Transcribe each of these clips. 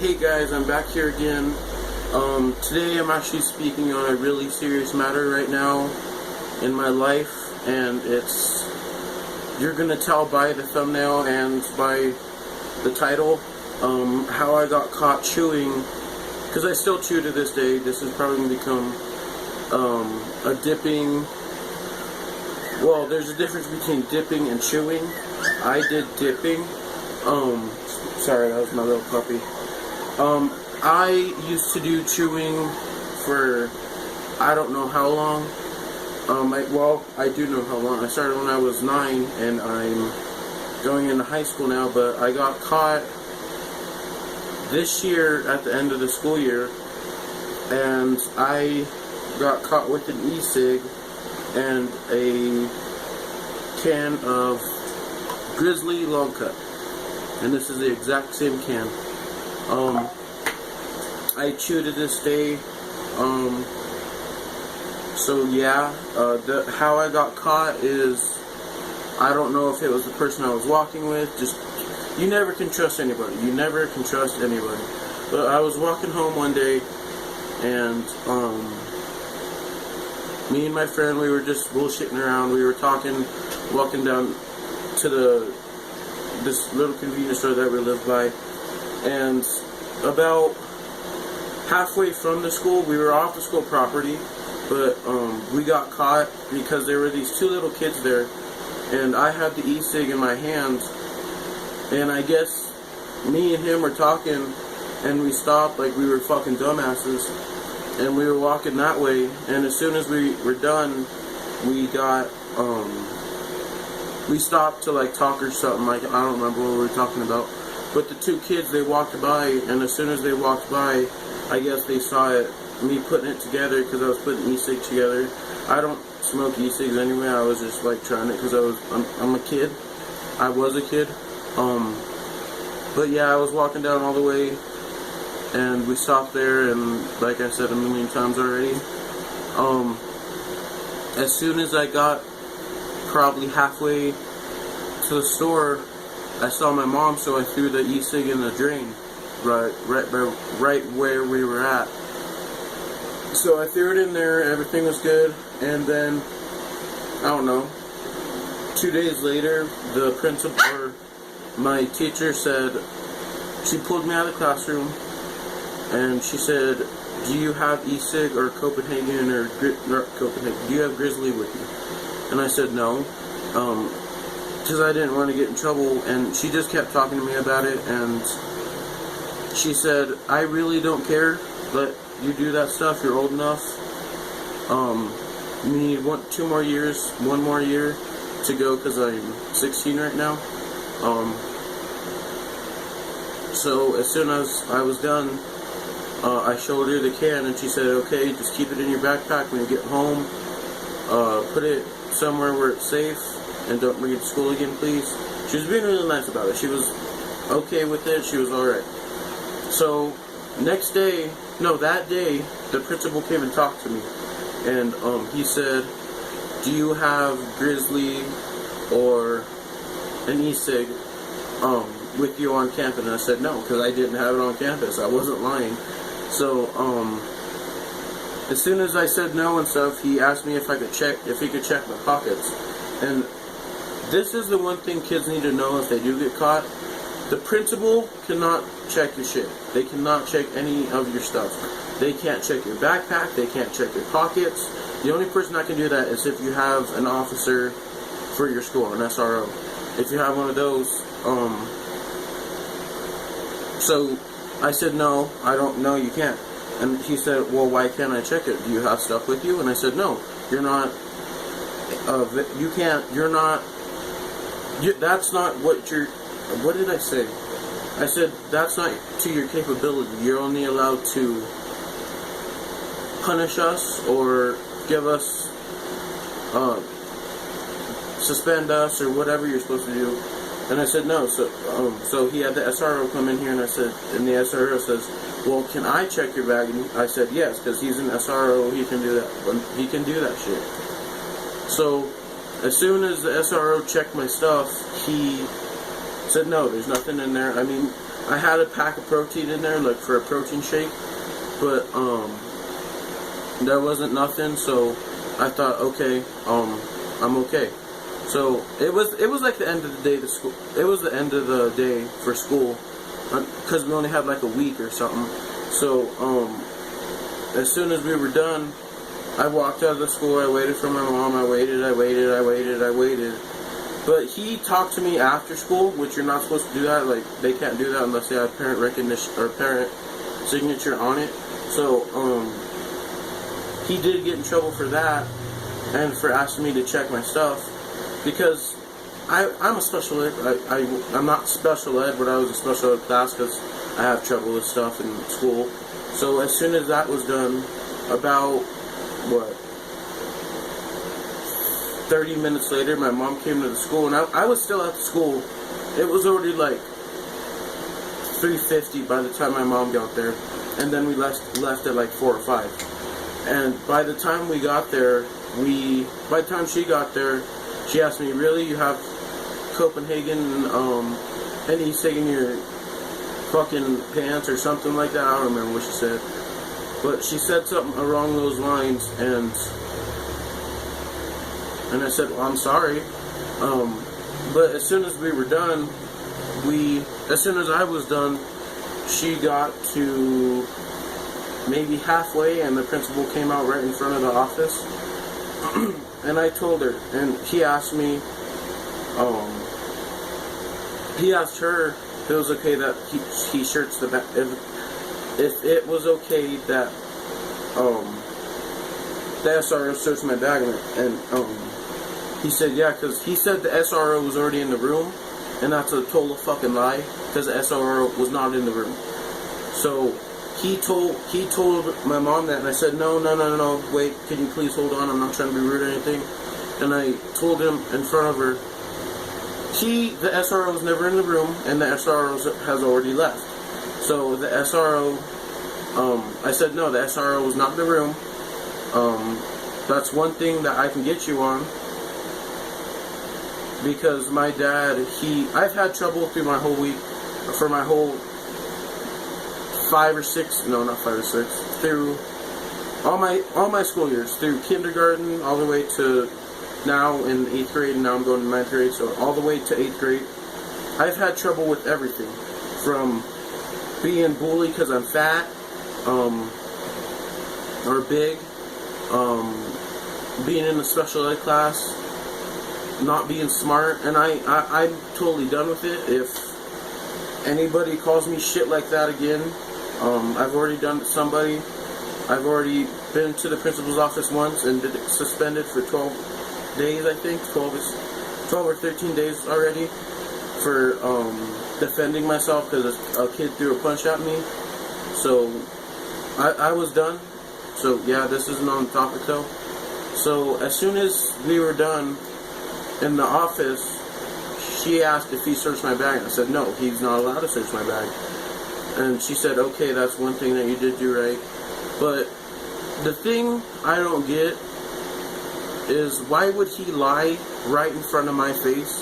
Hey guys, I'm back here again. Today I'm actually speaking on a really serious matter right now in my life, and you're gonna tell by the thumbnail and by the title, how I got caught chewing, because I still chew to this day. This is probably gonna become, a dipping, well, there's a difference between dipping and chewing. I did dipping. Sorry, that was my little puppy. I used to do chewing for I don't know how long. I do know how long. I started when I was 9, and I'm going into high school now, but I got caught this year at the end of the school year, and I got caught with an e-cig and a can of Grizzly Long Cut. And this is the exact same can. I chew to this day. So yeah, how I got caught is, I don't know if it was the person I was walking with. Just, you never can trust anybody. You never can trust anybody. But I was walking home one day, and me and my friend, we were just bullshitting around. We were talking, walking down to this little convenience store that we lived by, and about halfway from the school, we were off the school property, but we got caught because there were these two little kids there, and I had the e-cig in my hand, and I guess me and him were talking, and we stopped like we were fucking dumbasses, and we were walking that way, and as soon as we were done, we got we stopped to like talk or something. Like, I don't remember what we were talking about. But the two kids, they walked by, and as soon as they walked by, I guess they saw me putting it together, because I was putting e-cig together. I don't smoke e-cigs anyway. I was just like trying it because I'm a kid. I was a kid. But yeah, I was walking down all the way, and we stopped there, and like I said a million times already, as soon as I got probably halfway to the store, I saw my mom, so I threw the e-cig in the drain, right where we were at. So I threw it in there, everything was good, and then, I don't know, 2 days later, the principal, or my teacher said, she pulled me out of the classroom, and she said, do you have e-cig or Copenhagen, or not Copenhagen, do you have Grizzly with you? And I said no, because I didn't want to get in trouble, and she just kept talking to me about it, and she said, I really don't care, but you do that stuff, you're old enough, you need one more year to go, because I'm 16 right now. So as soon as I was done, I showed her the can, and she said, okay, just keep it in your backpack when you get home, put it somewhere where it's safe, and don't bring it to school again, please. She was being really nice about it. She was okay with it. She was alright. So that day, the principal came and talked to me, and he said, do you have Grizzly or an e-cig with you on campus? And I said no, because I didn't have it on campus. I wasn't lying. So as soon as I said no and stuff, he asked me if he could check my pockets. And this is the one thing kids need to know if they do get caught. The principal cannot check your shit. They cannot check any of your stuff. They can't check your backpack. They can't check your pockets. The only person that can do that is if you have an officer for your school, an SRO. If you have one of those, so I said no, I don't know, you can't. And he said, well, why can't I check it? Do you have stuff with you? And I said, no, you're not, you can't, you're not, that's not what what did I say? I said, that's not to your capability. You're only allowed to punish us or give us, suspend us or whatever you're supposed to do. And I said no. So he had the SRO come in here, and I said, and the SRO says, well, can I check your bag? And I said yes, because he's an SRO, he can do that. He can do that shit. So as soon as the SRO checked my stuff, he said no, there's nothing in there. I mean, I had a pack of protein in there, like for a protein shake, but there wasn't nothing, so I thought, okay, I'm okay. So it was like the end of the day to school. It was the end of the day for school, because we only had like a week or something. So as soon as we were done, I walked out of the school. I waited for my mom. I waited. But he talked to me after school, which you're not supposed to do that. Like, they can't do that unless they have parent recognition or parent signature on it. So he did get in trouble for that, and for asking me to check my stuff, because I'm a special ed. I'm not special ed, but I was a special ed class because I have trouble with stuff in school. So as soon as that was done, about 30 minutes later, my mom came to the school, and I was still at the school. It was already like 3:50 by the time my mom got there, and then we left at like 4 or 5. And by the time we got there, by the time she got there, she asked me, "Really, you have Copenhagen anti-steak in your fucking pants," or something like that? I don't remember what she said, but she said something along those lines, and I said, "Well, I'm sorry." But as soon as we were done, as soon as I was done, she got to maybe halfway, and the principal came out right in front of the office. And I told her, and he asked me, he asked her if it was okay that he searched the back, if it was okay that the SRO searched my bag, and he said yeah, because he said the SRO was already in the room, and that's a total fucking lie, because the SRO was not in the room. So he told my mom that, and I said, no, wait, can you please hold on, I'm not trying to be rude or anything. And I told him in front of her, the SRO was never in the room, and the SRO has already left. So the SRO, I said, no, the SRO was not in the room. That's one thing that I can get you on, because my dad, I've had trouble through my whole week, for my whole 5 or 6, no, not 5 or 6, through all my school years, through kindergarten all the way to now in 8th grade, and now I'm going to 9th grade, so all the way to 8th grade, I've had trouble with everything, from being bullied because I'm fat, or big, being in a special ed class, not being smart, and I'm totally done with it. If anybody calls me shit like that again, I've already done it to somebody. I've already been to the principal's office once and been suspended for 12 days, I think, 12 or 13 days already, for defending myself because a kid threw a punch at me. So I was done. So yeah, this isn't on topic though. So as soon as we were done in the office, she asked if he searched my bag. I said no, he's not allowed to search my bag. And she said, okay, that's one thing that you did do right. But the thing I don't get is, why would he lie right in front of my face?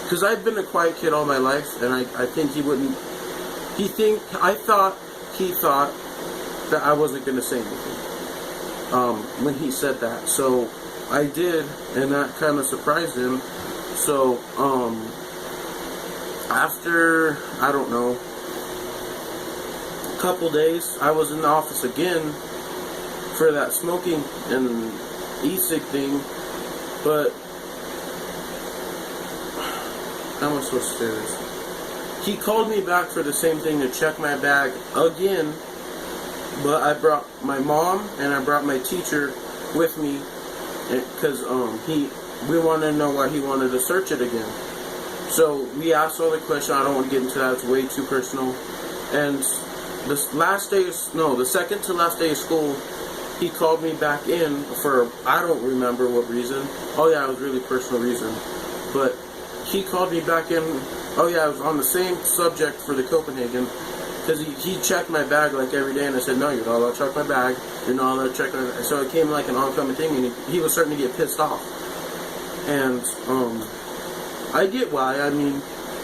Because I've been a quiet kid all my life, and I think he wouldn't. He thought that I wasn't going to say anything when he said that. So I did, and that kind of surprised him. So after, I don't know, a couple days, I was in the office again for that smoking and e-cig thing, but how am I supposed to say this? He called me back for the same thing, to check my bag again, but I brought my mom and I brought my teacher with me, because we wanted to know why he wanted to search it again. So we asked all the questions. I don't want to get into that, it's way too personal. And the second to last day of school, he called me back in for, I don't remember what reason. Oh yeah, it was really personal reason. But he called me back in, oh yeah, it was on the same subject for the Copenhagen, because he checked my bag like every day, and I said, no, you're not allowed to check my bag, you're not allowed to check my bag. So it came like an oncoming thing, and he was starting to get pissed off. And I get why. I mean,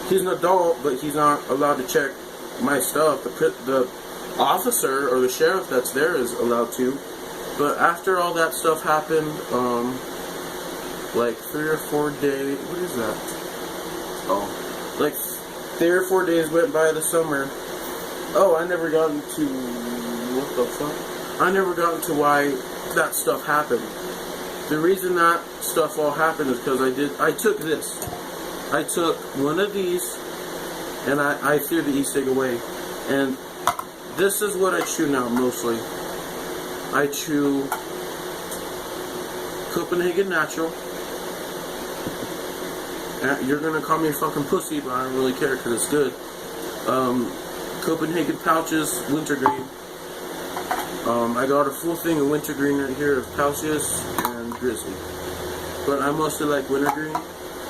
he's an adult, but he's not allowed to check my stuff. The officer or the sheriff that's there is allowed to. But after all that stuff happened, like 3 or 4 days, what is that? Oh, like 3 or 4 days went by the summer. Oh, I never got into, what the fuck? I never got into why that stuff happened. The reason that stuff all happened is because I took this. I took one of these, and I threw the e-cig away. And this is what I chew now, mostly. I chew Copenhagen Natural. You're gonna call me a fucking pussy, but I don't really care because it's good. Copenhagen Pouches Wintergreen. I got a full thing of wintergreen right here of Pouches and Grizzly. But I mostly like wintergreen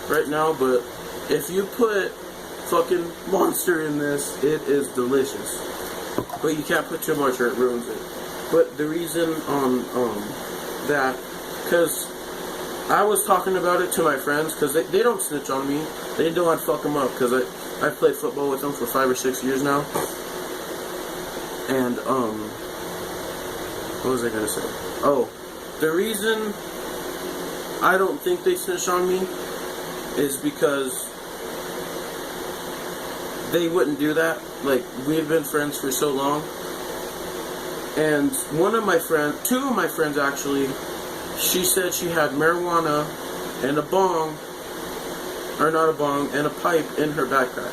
right now, but if you put fucking Monster in this, it is delicious. But you can't put too much or it ruins it. But the reason that, because I was talking about it to my friends, because they don't snitch on me. They know I'd fuck them up, because I've played football with them for 5 or 6 years now. And, what was I going to say? Oh, the reason I don't think they snitch on me is because they wouldn't do that. Like, we've been friends for so long. And one of my friends, 2 of my friends actually, she said she had marijuana and a bong, or not a bong, and a pipe in her backpack.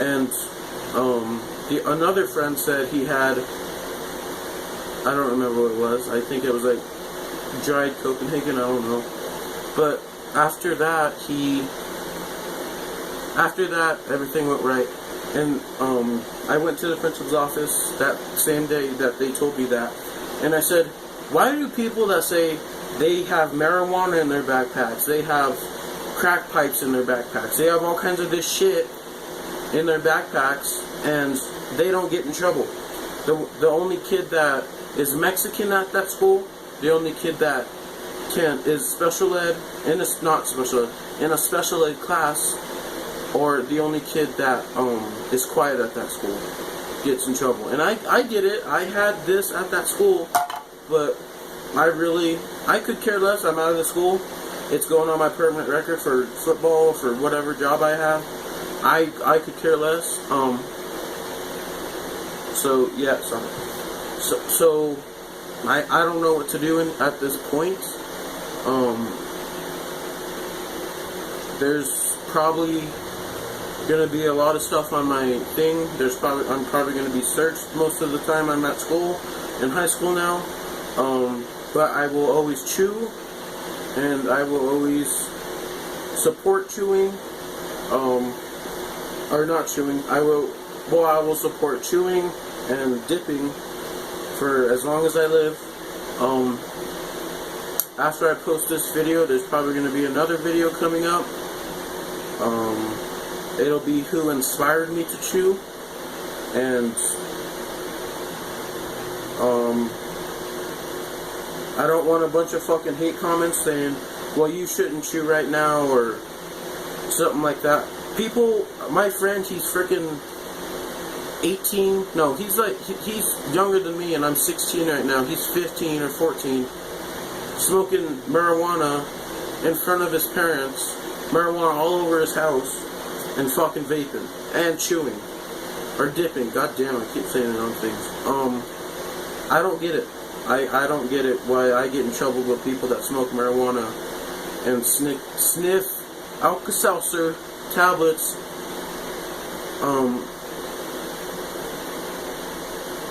And another friend said he had, I don't remember what it was. I think it was like dried Copenhagen, I don't know. But after that, everything went right. And I went to the principal's office that same day that they told me that. And I said, why do people that say they have marijuana in their backpacks, they have crack pipes in their backpacks, they have all kinds of this shit in their backpacks, and they don't get in trouble? The only kid that is Mexican at that school, the only kid that is special ed, in a special ed class, or the only kid that is quiet at that school gets in trouble. And I get it. I had this at that school, but I could care less. I'm out of the school. It's going on my permanent record for football, for whatever job I have. I could care less. So yeah, so I don't know what to do at this point. There's probably gonna be a lot of stuff on my thing. I'm probably gonna be searched most of the time I'm at school, in high school now. But I will always chew, and I will always support chewing. Or not chewing. I will support chewing and dipping for as long as I live. After I post this video, there's probably going to be another video coming up. It'll be who inspired me to chew, and I don't want a bunch of fucking hate comments saying, well, you shouldn't chew right now, or something like that. People, my friend, he's freaking 18, no, he's younger than me, and I'm 16 right now. He's 15 or 14, smoking marijuana in front of his parents, marijuana all over his house, and fucking vaping, and chewing, or dipping. God damn, I keep saying the wrong things. I don't get it. I don't get it why I get in trouble with people that smoke marijuana and sniff Alka-Seltzer tablets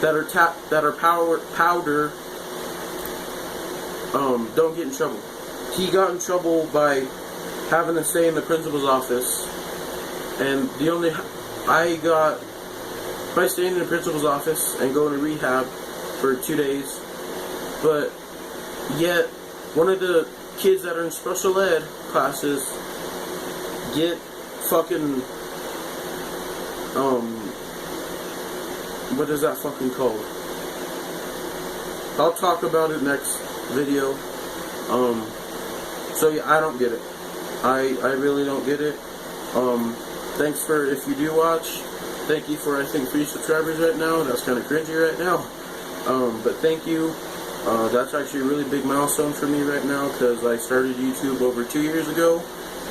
that are powder. Don't get in trouble. He got in trouble by having to stay in the principal's office, and by staying in the principal's office and going to rehab for 2 days. But yet, one of the kids that are in special ed classes get fucking, what is that fucking called? I'll talk about it next video. So yeah, I don't get it. I really don't get it. Thanks for, if you do watch, thank you for, I think, 3 subscribers right now. That's kind of cringy right now. But thank you. That's actually a really big milestone for me right now because I started YouTube over 2 years ago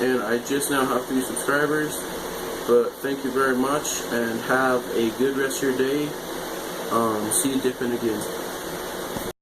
and I just now have 3 subscribers. But thank you very much and have a good rest of your day. See you dipping again.